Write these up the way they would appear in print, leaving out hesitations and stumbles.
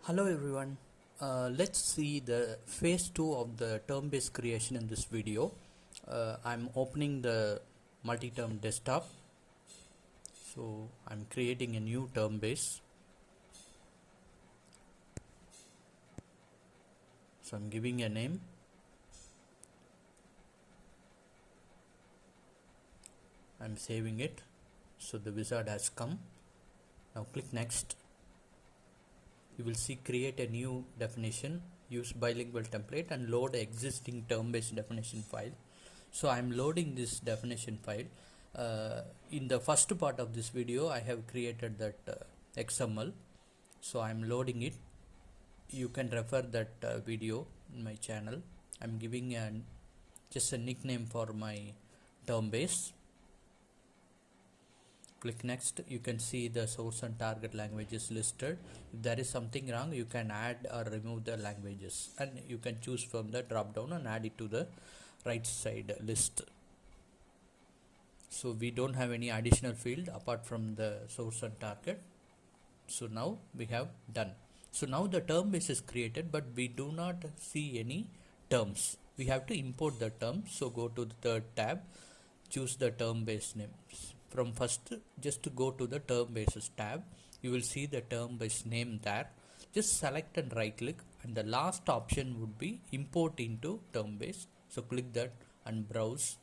Hello everyone. Let's see the phase 2 of the term-based creation in this video. I'm opening the multi-term desktop. So I'm creating a new term base. So I'm giving a name. I'm saving it. So the wizard has come. Now click next. You will see create a new definition, use bilingual template and load existing term-based definition file. So I'm loading this definition file. In the first part of this video I have created that XML. So I'm loading it. You can refer that video in my channel. I'm giving just a nickname for my term base. Click next. You can see the source and target languages listed. If there is something wrong, you can add or remove the languages, and you can choose from the drop down and add it to the right side list. So we don't have any additional field apart from the source and target. So now we have done. So now the term base is created, but we do not see any terms. We have to import the terms. So go to the third tab, choose the term base names. From first, just to go to the term bases tab, you will see the term base name there. Just select and right click, and the last option would be import into term base. So click that and browse.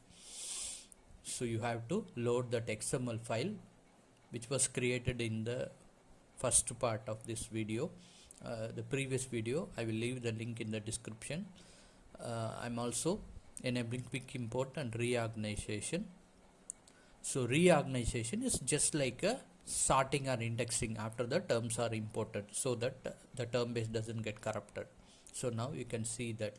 So you have to load that XML file which was created in the first part of this video. The previous video, I will leave the link in the description. I'm also enabling quick import and reorganization. So reorganization is just like a sorting or indexing after the terms are imported, so that the term base doesn't get corrupted. So now you can see that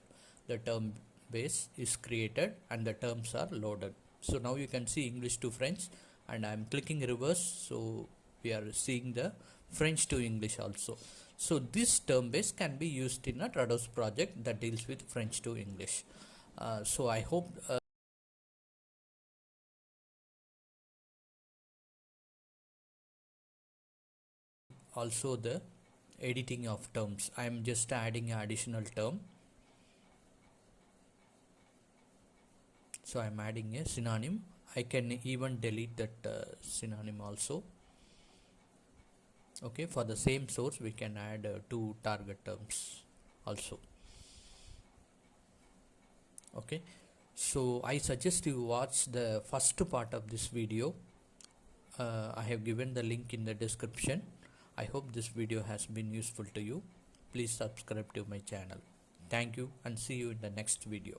the term base is created and the terms are loaded. So now you can see English to French, and I'm clicking reverse, so we are seeing the French to English also. So this term base can be used in a Trados project that deals with French to English. So I hope also the editing of terms. I am just adding an additional term. So I am adding a synonym. I can even delete that synonym also. Okay, for the same source we can add 2 target terms also. Okay, so I suggest you watch the first part of this video. I have given the link in the description. I hope this video has been useful to you. Please subscribe to my channel. Thank you and see you in the next video.